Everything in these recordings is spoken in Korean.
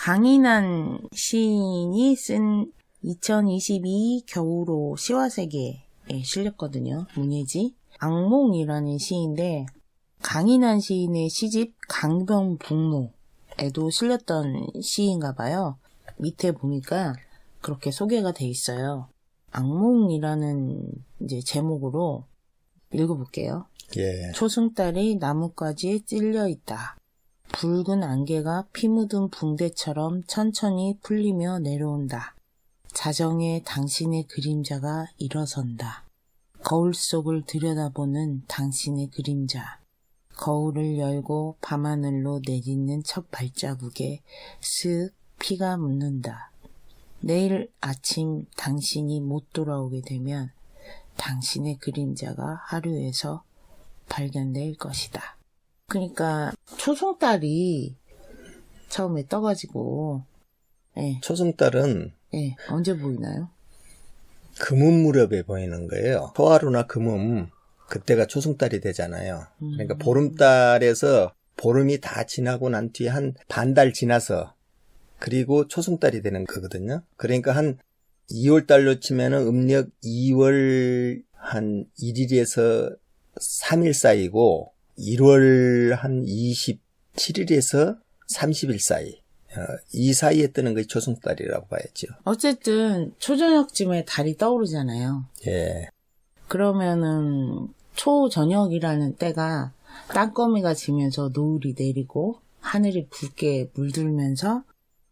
강인한 시인이 쓴 2022 겨울호 시화세계에 실렸거든요. 문예지. 악몽이라는 시인데 강인한 시인의 시집 강변북로에도 실렸던 시인가 봐요. 밑에 보니까 그렇게 소개가 돼 있어요. 악몽이라는 이제 제목으로 읽어볼게요. 예. 초승달이 나뭇가지에 찔려 있다. 붉은 안개가 피 묻은 붕대처럼 천천히 풀리며 내려온다. 자정에 당신의 그림자가 일어선다. 거울 속을 들여다보는 당신의 그림자. 거울을 열고 밤하늘로 내딛는 첫 발자국에 쓱 피가 묻는다. 내일 아침 당신이 못 돌아오게 되면 당신의 그림자가 하루에서 발견될 것이다. 그러니까 초승달이 처음에 떠가지고 초승달은 언제 보이나요? 금음 무렵에 보이는 거예요. 소하루나 금음 그때가 초승달이 되잖아요. 그러니까 보름달에서 보름이 다 지나고 난 뒤에 한 반달 지나서 그리고 초승달이 되는 거거든요. 그러니까 한 2월달로 치면은 음력 2월 한 1일에서 3일 사이고 1월 한 27일에서 30일 사이 이 사이에 뜨는 것이 초승달이라고 봐야죠. 어쨌든 초저녁쯤에 달이 떠오르잖아요. 예. 그러면은 초저녁이라는 때가 땅거미가 지면서 노을이 내리고 하늘이 붉게 물들면서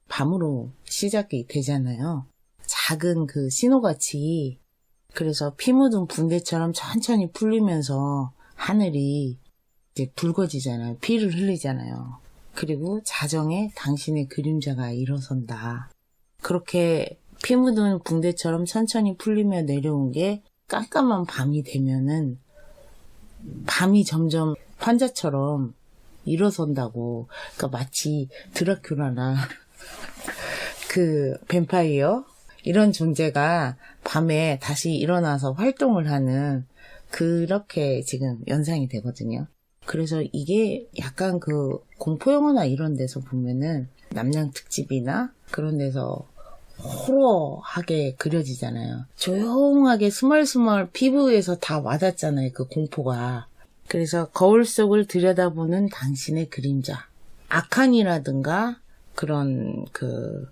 밤으로 시작이 되잖아요. 작은 그 신호같이. 그래서 피 묻은 붕대처럼 천천히 풀리면서 하늘이 이제 붉어지잖아요. 피를 흘리잖아요. 그리고 자정에 당신의 그림자가 일어선다. 그렇게 피 묻은 붕대처럼 천천히 풀리며 내려온 게 깜깜한 밤이 되면은 밤이 점점 환자처럼 일어선다고. 그러니까 마치 드라큘라나 그 뱀파이어 이런 존재가 밤에 다시 일어나서 활동을 하는 그렇게 지금 연상이 되거든요. 그래서 이게 약간 그 공포영화나 이런 데서 보면은 남양 특집이나 그런 데서 호러하게 그려지잖아요. 조용하게 스멀스멀 피부에서 다 와닿잖아요. 그 공포가. 그래서 거울 속을 들여다보는 당신의 그림자. 악한이라든가 그런 그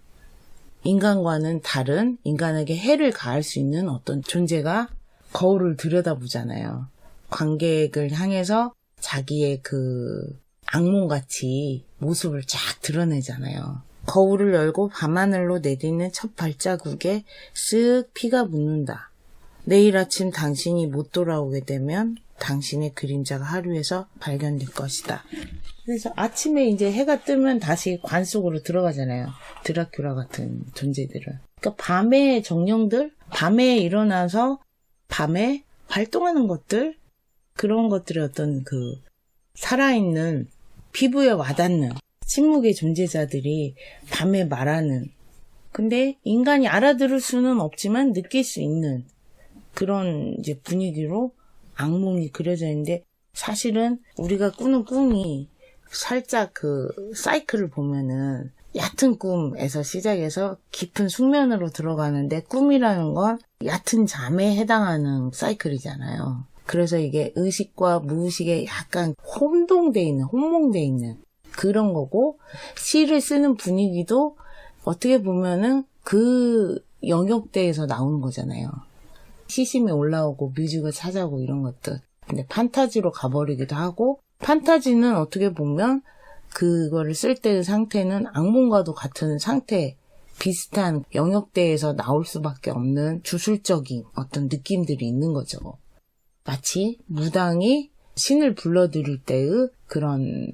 인간과는 다른 인간에게 해를 가할 수 있는 어떤 존재가 거울을 들여다보잖아요. 관객을 향해서 자기의 그 악몽같이 모습을 쫙 드러내잖아요. 거울을 열고 밤하늘로 내딛는 첫 발자국에 쓱 피가 묻는다. 내일 아침 당신이 못 돌아오게 되면 당신의 그림자가 하루에서 발견될 것이다. 그래서 아침에 이제 해가 뜨면 다시 관 속으로 들어가잖아요. 드라큘라 같은 존재들은. 그러니까 밤의 정령들, 밤에 일어나서 밤에 활동하는 것들, 그런 것들의 어떤 그 살아있는 피부에 와닿는 침묵의 존재자들이 밤에 말하는, 근데 인간이 알아들을 수는 없지만 느낄 수 있는 그런 이제 분위기로 악몽이 그려져 있는데, 사실은 우리가 꾸는 꿈이 살짝 그 사이클을 보면은 얕은 꿈에서 시작해서 깊은 숙면으로 들어가는데, 꿈이라는 건 얕은 잠에 해당하는 사이클이잖아요. 그래서 이게 의식과 무의식에 약간 혼동돼 있는, 혼몽돼 있는 그런 거고, 시를 쓰는 분위기도 어떻게 보면은 그 영역대에서 나오는 거잖아요. 시심이 올라오고 뮤직을 찾아오고 이런 것들. 근데 판타지로 가버리기도 하고, 판타지는 어떻게 보면 그거를 쓸 때의 상태는 악몽과도 같은 상태, 비슷한 영역대에서 나올 수밖에 없는 주술적인 어떤 느낌들이 있는 거죠. 마치 무당이 신을 불러들일 때의 그런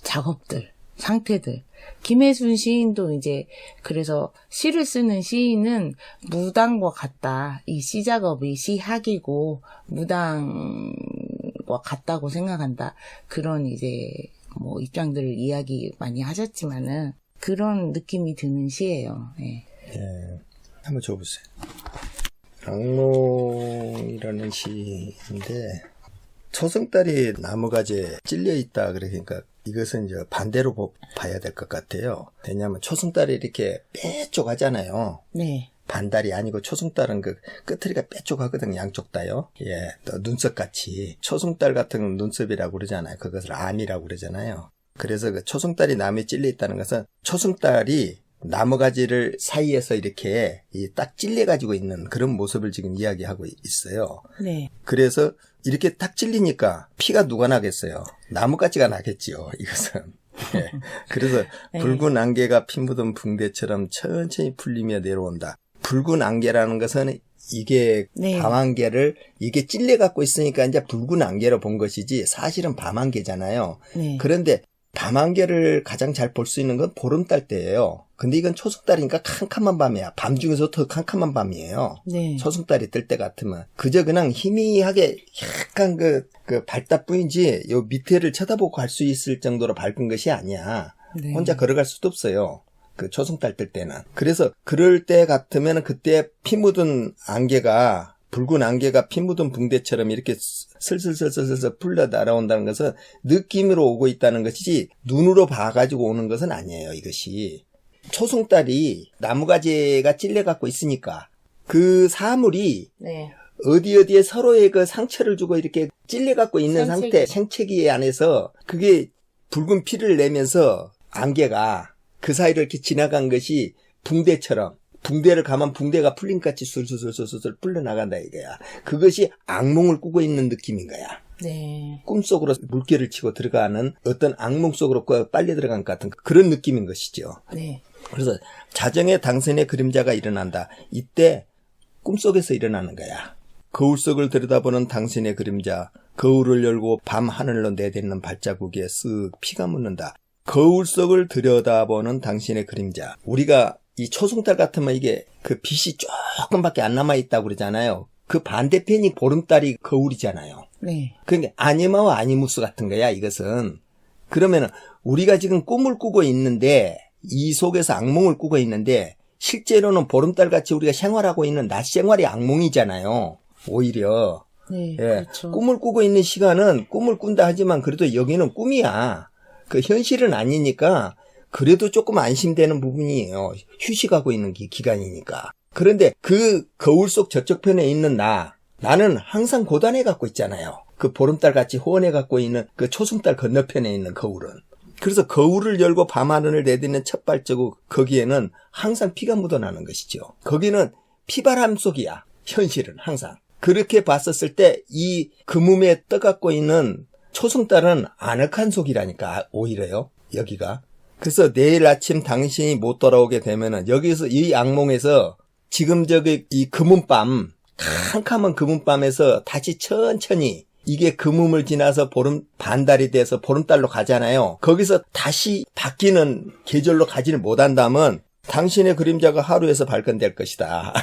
작업들, 상태들. 김혜순 시인도 이제 그래서 시를 쓰는 시인은 무당과 같다. 이 시 작업이 시학이고 무당과 같다고 생각한다. 그런 이제 뭐 입장들을 이야기 많이 하셨지만은 그런 느낌이 드는 시예요. 예. 예. 한번 줘보세요. 악몽이라는 시인데 초승달이 나무가지에 찔려 있다 그러니까 이것은 이제 반대로 봐야 될 것 같아요. 왜냐하면 초승달이 이렇게 빼쪽하잖아요. 네. 반달이 아니고 초승달은 그 끝트리가 빼쪽하거든요. 양쪽 다요. 예, 또 눈썹같이. 초승달 같은 건 눈썹이라고 그러잖아요. 그것을 암이라고 그러잖아요. 그래서 그 초승달이 나무에 찔려 있다는 것은 초승달이 나무가지를 사이에서 이렇게 딱 찔려가지고 있는 그런 모습을 지금 이야기하고 있어요. 네. 그래서 이렇게 딱 찔리니까 피가 누가 나겠어요? 나무가지가 나겠지요, 이것은. 예. 그래서 네. 붉은 안개가 피 묻은 붕대처럼 천천히 풀리며 내려온다. 붉은 안개라는 것은 이게 네. 밤안개를 이게 찔려 갖고 있으니까 이제 붉은 안개로 본 것이지 사실은 밤안개잖아요. 네. 그런데 밤안개를 가장 잘 볼 수 있는 건 보름달 때예요. 근데 이건 초승달이니까 캄캄한 밤이야. 밤 중에서 더 캄캄한 밤이에요. 네. 초승달이 뜰 때 같으면 그저 그냥 희미하게 약간 그 밝다뿐이지 요 밑에를 쳐다보고 갈 수 있을 정도로 밝은 것이 아니야. 네. 혼자 걸어갈 수도 없어요. 그 초승달 뜰 때는. 그래서 그럴 때 같으면 그때 피 묻은 안개가 붉은 안개가 피 묻은 붕대처럼 이렇게 슬슬슬슬슬 풀려 날아온다는 것은 느낌으로 오고 있다는 것이지 눈으로 봐가지고 오는 것은 아니에요. 이것이. 초승달이 나무가지가 찔려갖고 있으니까 그 사물이 네. 어디에 서로의 그 상처를 주고 이렇게 찔려갖고 있는 상태, 생채기 안에서 그게 붉은 피를 내면서 안개가 그 사이를 이렇게 지나간 것이 붕대처럼 붕대를 가면 붕대가 풀린 같이 술술술술술 풀려나간다 이거야. 그것이 악몽을 꾸고 있는 느낌인 거야. 네. 꿈속으로 물결을 치고 들어가는 어떤 악몽 속으로 빨리 들어간 것 같은 그런 느낌인 것이죠. 네. 그래서 자정에 당신의 그림자가 일어난다. 이때 꿈속에서 일어나는 거야. 거울 속을 들여다보는 당신의 그림자. 거울을 열고 밤 하늘로 내딛는 발자국에 쓱 피가 묻는다. 거울 속을 들여다보는 당신의 그림자. 우리가 이 초승달 같으면 이게 그 빛이 조금밖에 안 남아있다고 그러잖아요. 그 반대편이 보름달이 거울이잖아요. 네. 그러니까 아니마와 아니무스 같은 거야, 이것은. 그러면은 우리가 지금 꿈을 꾸고 있는데 이 속에서 악몽을 꾸고 있는데 실제로는 보름달같이 우리가 생활하고 있는 낮 생활이 악몽이잖아요. 오히려. 네. 예. 그렇죠. 꿈을 꾸고 있는 시간은 꿈을 꾼다 하지만 그래도 여기는 꿈이야. 그 현실은 아니니까 그래도 조금 안심되는 부분이에요. 휴식하고 있는 기간이니까. 그런데 그 거울 속 저쪽 편에 있는 나는 항상 고단해 갖고 있잖아요. 그 보름달같이 호원해 갖고 있는 그 초승달 건너편에 있는 거울은. 그래서 거울을 열고 밤하늘을 내딛는 첫 발자국 거기에는 항상 피가 묻어나는 것이죠. 거기는 피바람 속이야. 현실은 항상. 그렇게 봤었을 때 이 그몸에 떠갖고 있는 초승달은 아늑한 속이라니까 오히려요. 여기가. 그래서 내일 아침 당신이 못 돌아오게 되면은 여기서 이 악몽에서 지금 저기 이 금은밤 캄캄한 금은밤에서 다시 천천히 이게 금음을 지나서 반달이 돼서 보름달로 가잖아요. 거기서 다시 바뀌는 계절로 가지를 못한다면 당신의 그림자가 하루에서 발견될 것이다.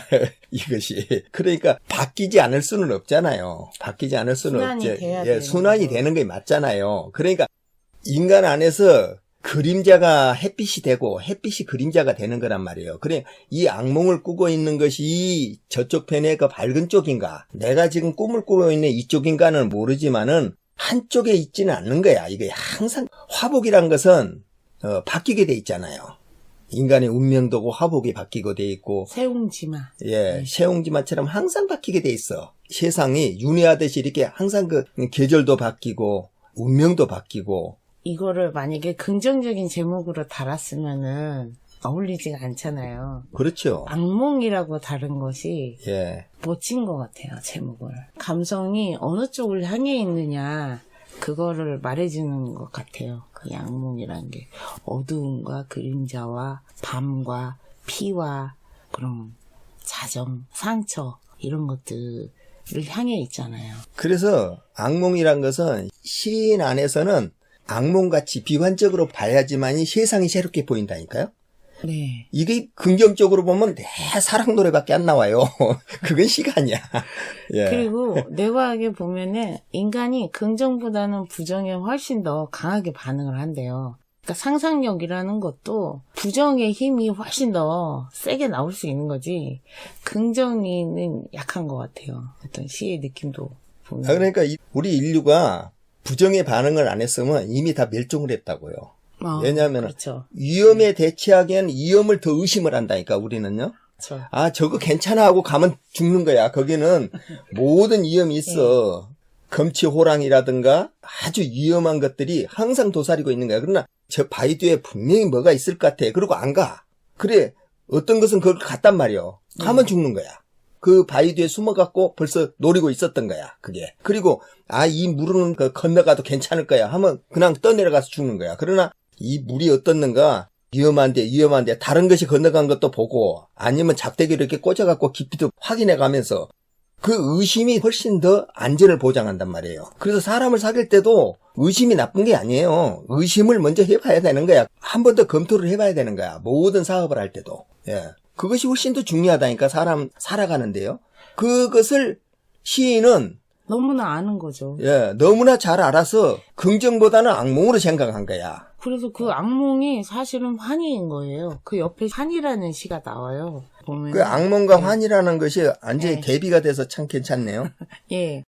이것이. 그러니까 바뀌지 않을 수는 없잖아요. 바뀌지 않을 수는 순환이 없지. 돼야 예, 순환이 되는 게 맞잖아요. 그러니까 인간 안에서 그림자가 햇빛이 되고 햇빛이 그림자가 되는 거란 말이에요. 그래 이 악몽을 꾸고 있는 것이 저쪽 편의 그 밝은 쪽인가 내가 지금 꿈을 꾸고 있는 이쪽인가는 모르지만은 한쪽에 있지는 않는 거야. 이게 항상 화복이란 것은 바뀌게 돼 있잖아요. 인간의 운명도고 화복이 바뀌고 돼 있고 세웅지마. 예, 세웅지마처럼 항상 바뀌게 돼 있어. 세상이 윤회하듯이 이렇게 항상 그 계절도 바뀌고 운명도 바뀌고 이거를 만약에 긍정적인 제목으로 달았으면은 어울리지가 않잖아요. 그렇죠. 악몽이라고 다른 것이 예. 멋진 것 같아요, 제목을. 감성이 어느 쪽을 향해 있느냐, 그거를 말해주는 것 같아요. 그 악몽이란 게. 어두움과 그림자와 밤과 피와 그런 자정, 상처, 이런 것들을 향해 있잖아요. 그래서 악몽이란 것은 시인 안에서는 악몽같이 비관적으로 봐야지만이 세상이 새롭게 보인다니까요. 네. 이게 긍정적으로 보면 내 사랑 노래밖에 안 나와요. 그건 시간이야. 예. 그리고 뇌과학에 보면은 인간이 긍정보다는 부정에 훨씬 더 강하게 반응을 한대요. 그러니까 상상력이라는 것도 부정의 힘이 훨씬 더 세게 나올 수 있는 거지 긍정이는 약한 것 같아요. 어떤 시의 느낌도 보면. 그러니까 우리 인류가 부정의 반응을 안 했으면 이미 다 멸종을 했다고요. 왜냐하면 그렇죠. 위험에 대처하기엔 위험을 더 의심을 한다니까 우리는요. 그렇죠. 아 저거 괜찮아 하고 가면 죽는 거야. 거기는 모든 위험이 있어. 검치 호랑이라든가 아주 위험한 것들이 항상 도사리고 있는 거야. 그러나 저 바위 뒤에 분명히 뭐가 있을 것 같아. 그러고 안 가. 그래 어떤 것은 그걸 갔단 말이야. 가면 죽는 거야. 그 바위 뒤에 숨어갖고 벌써 노리고 있었던 거야. 그게. 그리고 이 물은 건너가도 괜찮을 거야 하면 그냥 떠내려가서 죽는 거야. 그러나 이 물이 어떻는가 위험한데 다른 것이 건너간 것도 보고 아니면 작대기를 이렇게 꽂아갖고 깊이도 확인해 가면서 그 의심이 훨씬 더 안전을 보장한단 말이에요. 그래서 사람을 사귈 때도 의심이 나쁜 게 아니에요. 의심을 먼저 해봐야 되는 거야. 한 번 더 검토를 해봐야 되는 거야. 모든 사업을 할 때도. 예. 그것이 훨씬 더 중요하다니까 사람 살아가는데요. 그것을 시인은 너무나 아는 거죠. 예, 너무나 잘 알아서 긍정보다는 악몽으로 생각한 거야. 그래서 그 악몽이 사실은 환희인 거예요. 그 옆에 환희라는 시가 나와요. 보면 그 악몽과 환이라는 것이 완전히 네. 대비가 돼서 참 괜찮네요. 예.